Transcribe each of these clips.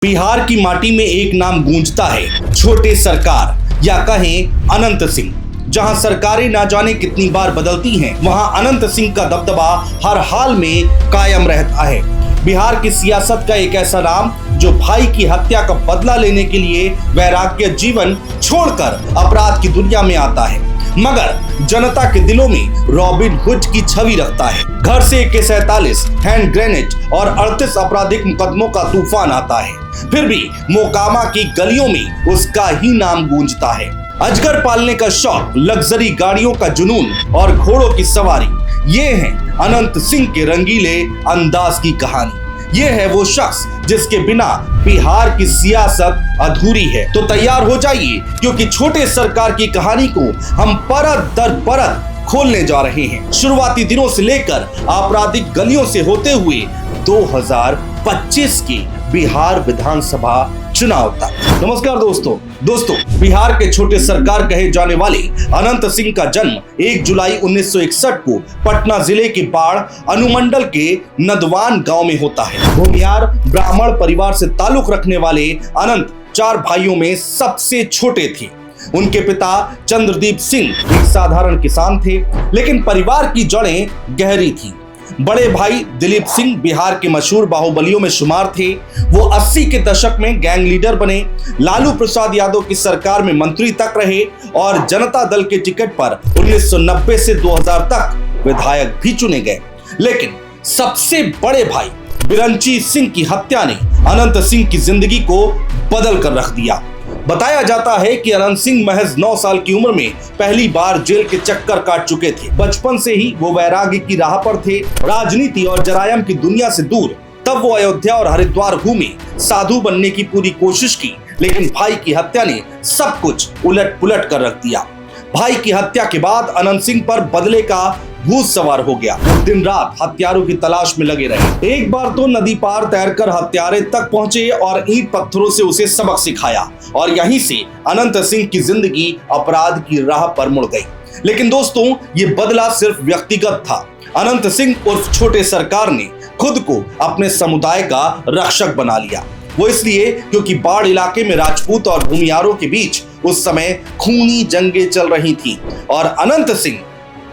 बिहार की माटी में एक नाम गूंजता है, छोटे सरकार या कहें अनंत सिंह। जहां सरकारें ना जाने कितनी बार बदलती हैं, वहां अनंत सिंह का दबदबा हर हाल में कायम रहता है। बिहार की सियासत का एक ऐसा नाम जो भाई की हत्या का बदला लेने के लिए वैराग्य जीवन छोड़कर अपराध की दुनिया में आता है, मगर जनता के दिलों में रॉबिन हुड की छवि रखता है। घर से AK-47, हैंड ग्रेनेड और 38 आपराधिक मुकदमों का तूफान आता है, फिर भी मोकामा की गलियों में उसका ही नाम गूंजता है। अजगर पालने का शौक, लग्जरी गाड़ियों का जुनून और घोड़ों की सवारी, ये है अनंत सिंह के रंगीले अंदाज की कहानी। ये है वो शख्स जिसके बिना बिहार की सियासत अधूरी है। तो तैयार हो जाइए, क्योंकि छोटे सरकार की कहानी को हम परत दर परत खोलने जा रहे हैं, शुरुआती दिनों से लेकर आपराधिक गलियों से होते हुए 2025 के बिहार विधानसभा चुनाव तक। नमस्कार दोस्तों, बिहार के छोटे सरकार कहे जाने वाले अनंत सिंह का जन्म 1 जुलाई 1961 को पटना जिले के बाढ़ अनुमंडल के नदवान गांव में होता है। भूमियार ब्राह्मण परिवार से ताल्लुक रखने वाले अनंत 4 भाइयों में सबसे छोटे थे। उनके पिता चंद्रदीप सिंह एक साधारण किसान थे, लेकिन परिवार की जड़ें गहरी थी। बड़े भाई दिलीप सिंह बिहार के मशहूर बाहुबलियों में शुमार थे। वो 80 के दशक में गैंग लीडर बने, लालू प्रसाद यादव की सरकार में मंत्री तक रहे और जनता दल के टिकट पर 1990 से 2000 तक विधायक भी चुने गए। लेकिन सबसे बड़े भाई बिरंची सिंह की हत्या ने अनंत सिंह की जिंदगी को बदल कर रख दिया। बताया जाता है कि अनंत सिंह महज 9 साल की उम्र में पहली बार जेल के चक्कर काट चुके थे। बचपन से ही वो वैराग्य की राह पर थे, राजनीति और जरायम की दुनिया से दूर। तब वो अयोध्या और हरिद्वार घूमे, साधु बनने की पूरी कोशिश की, लेकिन भाई की हत्या ने सब कुछ उलट पुलट कर रख दिया। भाई की हत्या के बाद अनंत सिंह पर बदले का भूत सवार हो गया। दिन रात हत्यारों की तलाश में लगे रहे। एक बार तो नदी पार तैरकर हत्यारे तक पहुंचे और ईंट पत्थरों से उसे सबक सिखाया, और यहीं से अनंत सिंह की जिंदगी अपराध की राह पर मुड़ गई। लेकिन दोस्तों, ये बदला सिर्फ व्यक्तिगत था। अनंत सिंह उर्फ छोटे सरकार ने खुद को अपने समुदाय का रक्षक बना लिया। वो इसलिए क्योंकि बाढ़ इलाके में राजपूत और भूमियारों के बीच उस समय खूनी जंगें चल रही थी, और अनंत सिंह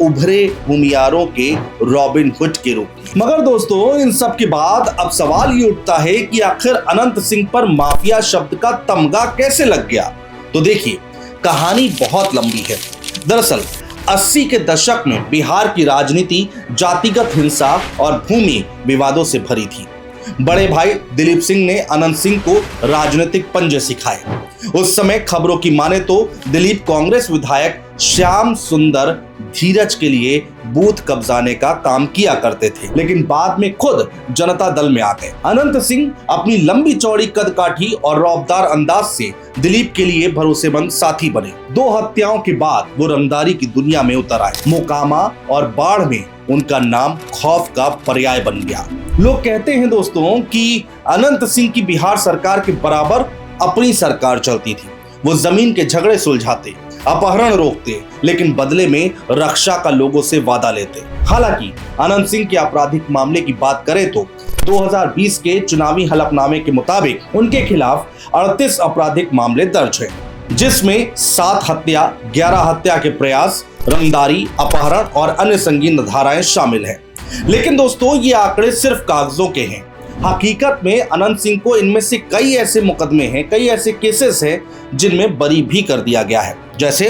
उभरे भूमियारों के रॉबिन हुड के रूप में। मगर दोस्तों, इन सब के बाद अब सवाल ये उठता है कि आखिर अनंत सिंह पर माफिया शब्द का तमगा कैसे लग गया। तो देखिए, कहानी बहुत लंबी है। दरअसल 80 के दशक में बिहार की राजनीति जातिगत हिंसा और भूमि विवादों से भरी थी। बड़े भाई दिलीप सिंह ने अनंत सिंह को राजनीतिक पंजे सिखाए। उस समय खबरों की माने तो दिलीप कांग्रेस विधायक श्याम सुंदर धीरज के लिए बूथ कब्जाने का काम किया करते थे, लेकिन बाद में खुद जनता दल में आ गए। अनंत सिंह अपनी लंबी चौड़ी कदकाठी और रौबदार अंदाज से दिलीप के लिए भरोसेमंद साथी बने। 2 हत्याओं के बाद वो रंगदारी की दुनिया में उतर आए। मोकामा और बाढ़ में उनका नाम खौफ का पर्याय बन गया। लोग कहते हैं दोस्तों कि अनंत सिंह की बिहार सरकार के बराबर अपनी सरकार चलती थी। वो जमीन के झगड़े सुलझाते, अपहरण रोकते, लेकिन बदले में रक्षा का लोगों से वादा लेते। हालांकि अनंत सिंह के आपराधिक मामले की बात करें तो 2020 के चुनावी हलफनामे के मुताबिक उनके खिलाफ 38 आपराधिक मामले दर्ज हैं, जिसमें 7 हत्या, 11 हत्या के प्रयास, रंगदारी, अपहरण और अन्य संगीन धाराएं शामिल हैं। लेकिन दोस्तों, ये आंकड़े सिर्फ कागजों के हैं। हकीकत में अनंत सिंह को इनमें से कई ऐसे मुकदमे हैं, कई ऐसे केसेस हैं जिनमें बरी भी कर दिया गया है। जैसे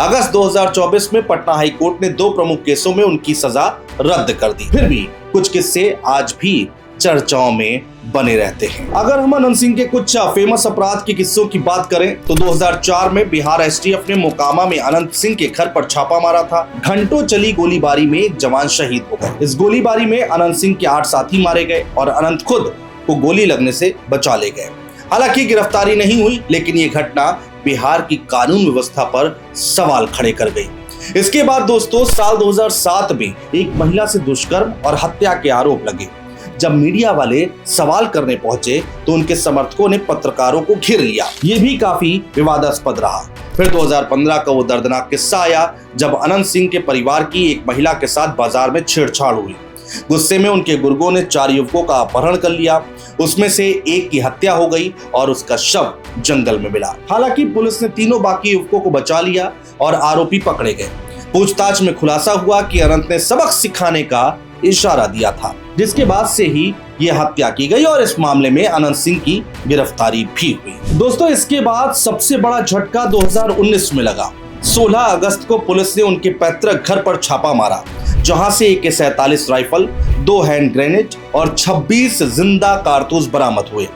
अगस्त 2024 में पटना हाई कोर्ट ने 2 प्रमुख केसों में उनकी सजा रद्द कर दी। फिर भी कुछ किस्से आज भी चर्चाओं में बने रहते हैं। अगर हम अनंत सिंह के कुछ फेमस अपराध के किस्सों की बात करें तो 2004 में बिहार STF ने मोकामा में अनंत सिंह के घर पर छापा मारा था। घंटों चली गोलीबारी में एक जवान शहीद हो गए। इस गोलीबारी में अनंत सिंह के 8 साथी मारे गए और अनंत खुद को गोली लगने से बचा ले गए। हालांकि गिरफ्तारी नहीं हुई, लेकिन ये घटना बिहार की कानून व्यवस्था पर सवाल खड़े कर गई। इसके बाद दोस्तों, साल 2007 में एक महिला से दुष्कर्म और हत्या के आरोप लगे। जब मीडिया वाले सवाल करने पहुंचे तो उनके समर्थकों ने पत्रकारों को घेर लिया। ये भी काफी विवादास्पद रहा। फिर 2015 का वो दर्दनाक किस्सा आया जब अनंत सिंह के परिवार की एक महिला के साथ बाजार में छेड़छाड़ हुई। गुस्से में उनके गुर्गों ने 4 युवकों का अपहरण कर लिया। उसमें से एक की हत्या हो गई और उसका शव जंगल में मिला। हालांकि पुलिस ने तीनों बाकी युवकों को बचा लिया और आरोपी पकड़े गए। पूछताछ में खुलासा हुआ कि अनंत ने सबक सिखाने का इशारा दिया था, जिसके बाद से ही यह हत्या की गई और इस मामले में अनंत सिंह की गिरफ्तारी भी हुई। दोस्तों, इसके बाद सबसे बड़ा झटका 2019 में लगा। 16 अगस्त को पुलिस ने उनके पैतृक घर पर छापा मारा, जहां से AK-47 राइफल, 2 हैंड ग्रेनेड और 26 जिंदा कारतूस बरामद हुए।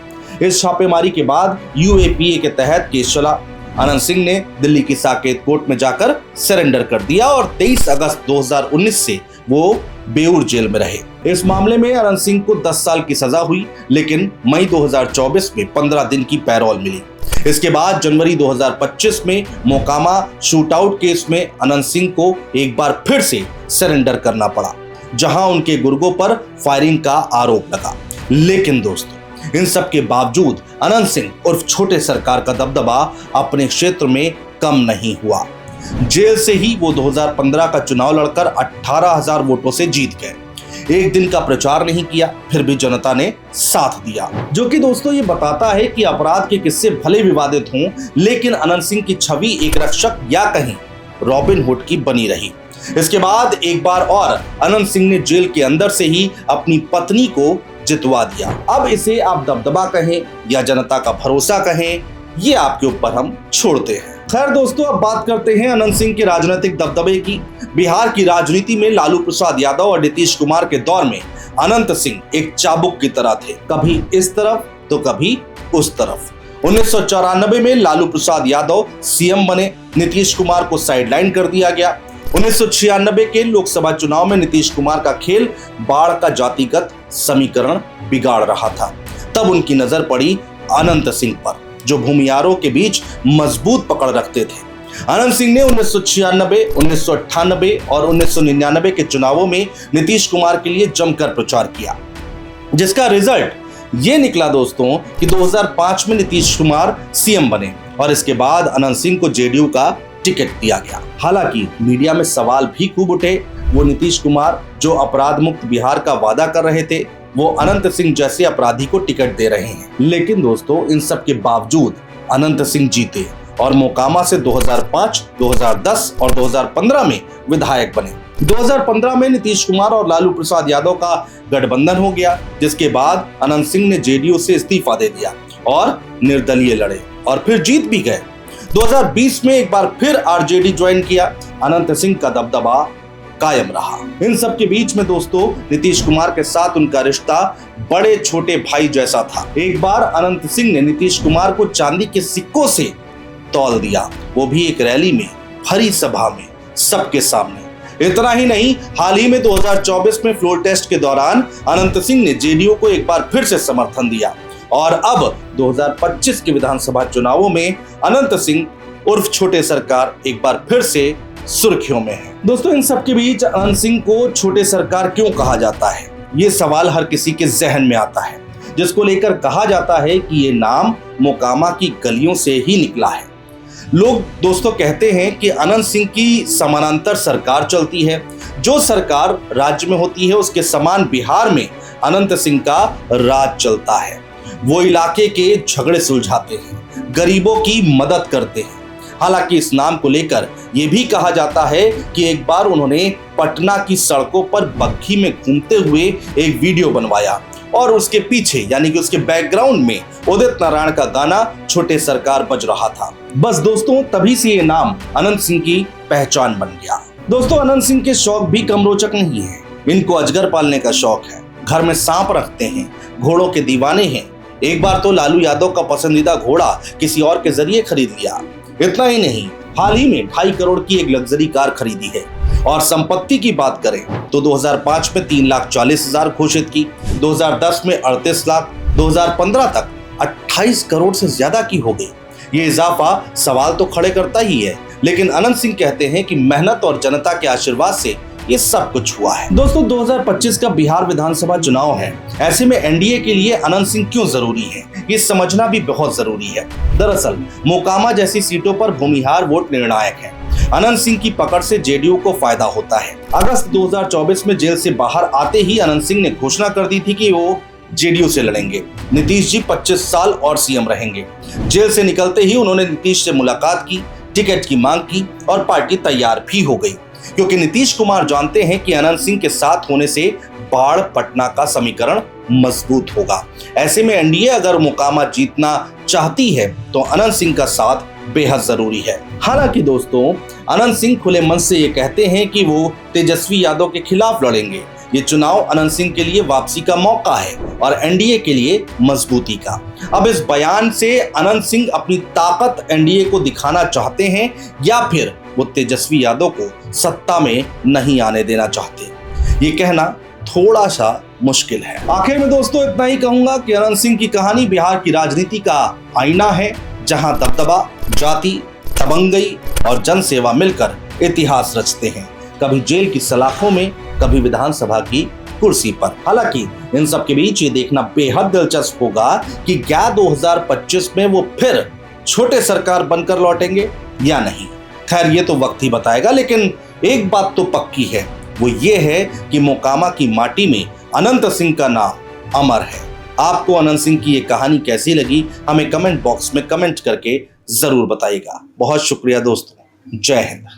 इस छापेमारी के बाद UAPA के तहत केस चला। अनंत सिंह ने दिल्ली की साकेत कोर्ट में जाकर सरेंडर कर दिया और 23 अगस्त 2019 से वो बेऊर जेल में रहे। इस मामले में अनंत सिंह को 10 साल की सजा हुई, लेकिन मई 2024 में 15 दिन की पैरोल मिली। इसके बाद जनवरी 2025 में मोकामा शूटआउट केस में अनंत सिंह को एक बार फिर से सरेंडर करना पड़ा, जहां उनके गुर्गों पर फायरिंग का आरोप लगा। लेकिन दोस्तों, इन सब के बावजूद अनंत सिंह उर्फ छोटे सरकार का दबदबा अपने क्षेत्र में कम नहीं हुआ। जेल से ही वो 2015 का चुनाव लड़कर 18,000 वोटों से जीत गए। एक दिन का प्रचार नहीं किया, फिर भी जनता ने साथ दिया, जो कि दोस्तों ये बताता है कि अपराध के किस्से भले विवादित हों, लेकिन अनंत सिंह की छवि एक रक्षक या कहीं रॉबिन हुड की बनी रही। इसके बाद एक बार और अनंत सिंह ने जेल के अंदर से ही अपनी पत्नी को जितवा दिया। अब इसे आप दबदबा कहें या जनता का भरोसा कहें, ये आपके ऊपर हम छोड़ते हैं। खैर दोस्तों, अब बात करते हैं अनंत सिंह के राजनीतिक दबदबे की। बिहार की राजनीति में लालू प्रसाद यादव और नीतीश कुमार के दौर में अनंत सिंह एक चाबुक की तरह थे, कभी इस तरफ तो कभी उस तरफ। 1994 में लालू प्रसाद यादव CM बने, नीतीश कुमार को साइडलाइन कर दिया गया। 1996 के लोकसभा चुनाव में नीतीश कुमार का खेल बाढ़ का जातिगत समीकरण बिगाड़ रहा था। तब उनकी नजर पड़ी अनंत सिंह पर, जो भूमियारों के बीच मजबूत पकड़ रखते थे। अनंत सिंह ने 1996, 1998 और 1999 के चुनावों में नीतीश कुमार के लिए जमकर प्रचार किया, जिसका रिजल्ट ये निकला दोस्तों कि 2005 में नीतीश कुमार CM बने और इसके बाद अनंत सिंह को JDU का टिकट दिया गया। हालांकि मीडिया में सवाल भी खूब उठे, वो नीतीश कुमार जो अपराध मुक्त बिहार का वादा कर रहे थे, वो अनंत सिंह जैसे अपराधी को टिकट दे रहे हैं। लेकिन दोस्तों, इन सब के बावजूद अनंत सिंह जीते और मोकामा से 2005, 2010 और 2015 में विधायक बने। 2015 में नीतीश कुमार और लालू प्रसाद यादव का गठबंधन हो गया, जिसके बाद अनंत सिंह ने JDU से इस्तीफा दे दिया और निर्दलीय लड़े और फिर जीत भी गए। 2020 में एक बार फिर RJD ज्वाइन किया। अनंत सिंह का दबदबा कायम रहा। इन सब के बीच में दोस्तों, नीतीश कुमार के साथ उनका रिश्ता बड़े छोटे भाई जैसा था। एक बार अनंत सिंह ने नीतीश कुमार को चांदी के सिक्कों से तौल दिया, वो भी एक रैली में, भरी सभा में, सबके सामने। इतना ही नहीं, हाल ही में 2024 में फ्लोर टेस्ट के दौरान अनंत सिंह ने JDU को एक बार फिर से समर्थन दिया और अब 2025 के विधानसभा चुनावों में अनंत सिंह उर्फ छोटे सरकार एक बार फिर से सुर्खियों में है। दोस्तों, इन सब के बीच अनंत सिंह को छोटे सरकार क्यों कहा जाता है, ये सवाल हर किसी के जहन में आता है, जिसको लेकर कहा जाता है कि ये नाम मोकामा की गलियों से ही निकला है। लोग दोस्तों कहते हैं कि अनंत सिंह की समानांतर सरकार चलती है। जो सरकार राज्य में होती है, उसके समान बिहार में अनंत सिंह का राज चलता है। वो इलाके के झगड़े सुलझाते हैं, गरीबों की मदद करते हैं। हालांकि इस नाम को लेकर यह भी कहा जाता है कि एक बार उन्होंने पटना की सड़कों पर बग्घी में घूमते हुए एक वीडियो बनवाया और उसके पीछे यानी कि उसके बैकग्राउंड में उदित नारायण का गाना छोटे सरकार बज रहा था। बस दोस्तों, तभी से ये नाम अनंत सिंह की पहचान बन गया। दोस्तों, अनंत सिंह के शौक भी कम रोचक नहीं है। इनको अजगर पालने का शौक है, घर में सांप रखते हैं, घोड़ों के दीवाने हैं। एक बार तो लालू यादव का पसंदीदा घोड़ा किसी और के जरिए खरीद लिया। इतना ही नहीं, हाल ही में 2.5 करोड़ की एक लग्जरी कार खरीदी है। और संपत्ति की बात करें तो 2005 में 3,40,000 घोषित की, 2010 में 38 लाख, 2015 तक 28 करोड़ से ज्यादा की हो गई। ये इजाफा सवाल तो खड़े करता ही है, लेकिन अनंत सिंह कहते हैं कि मेहनत और जनता के आशीर्वाद से ये सब कुछ हुआ है। दोस्तों, 2025 का बिहार विधानसभा चुनाव है। ऐसे में NDA के लिए अनंत सिंह क्यों जरूरी है, ये समझना भी बहुत जरूरी है। दरअसल मोकामा जैसी सीटों पर भूमिहार वोट निर्णायक है। अनंत सिंह की पकड़ से जेडीयू को फायदा होता है। अगस्त 2024 में जेल से बाहर आते ही अनंत सिंह ने घोषणा कर दी थी कि वो जेडीयू से लड़ेंगे। नीतीश जी 25 साल और सीएम रहेंगे। जेल से निकलते ही उन्होंने नीतीश से मुलाकात की, टिकट की मांग की और पार्टी तैयार भी हो गई, क्योंकि नीतीश कुमार जानते हैं कि अनंत सिंह के साथ होने से बाढ़ पटना का समीकरण मजबूत होगा। ऐसे में एनडीए अगर मुकामा जीतना चाहती है तो अनंत सिंह का साथ बेहद जरूरी है। हालांकि दोस्तों, अनंत सिंह खुले मन से ये कहते हैं कि वो तेजस्वी यादव के खिलाफ लड़ेंगे। ये चुनाव अनंत सिंह के लिए वापसी का मौका है और एनडीए के लिए मजबूती का। अब इस बयान से अनंत सिंह अपनी ताकत एनडीए को दिखाना चाहते हैं या फिर वो तेजस्वी यादव को सत्ता में नहीं आने देना चाहते, ये कहना थोड़ा सा मुश्किल है। आखिर में दोस्तों इतना ही कहूंगा कि अनंत सिंह की कहानी बिहार की राजनीति का आईना है, जहां दबदबा, जाति, दबंगई और जनसेवा मिलकर इतिहास रचते हैं, कभी जेल की सलाखों में, कभी विधानसभा की कुर्सी पर। हालांकि इन सब के बीच ये देखना बेहद दिलचस्प होगा कि क्या 2025 में वो फिर छोटे सरकार बनकर लौटेंगे या नहीं। खैर, ये तो वक्त ही बताएगा, लेकिन एक बात तो पक्की है, वो ये है कि मोकामा की माटी में अनंत सिंह का नाम अमर है। आपको अनंत सिंह की ये कहानी कैसी लगी, हमें कमेंट बॉक्स में कमेंट करके जरूर बताइएगा। बहुत शुक्रिया दोस्तों। जय हिंद।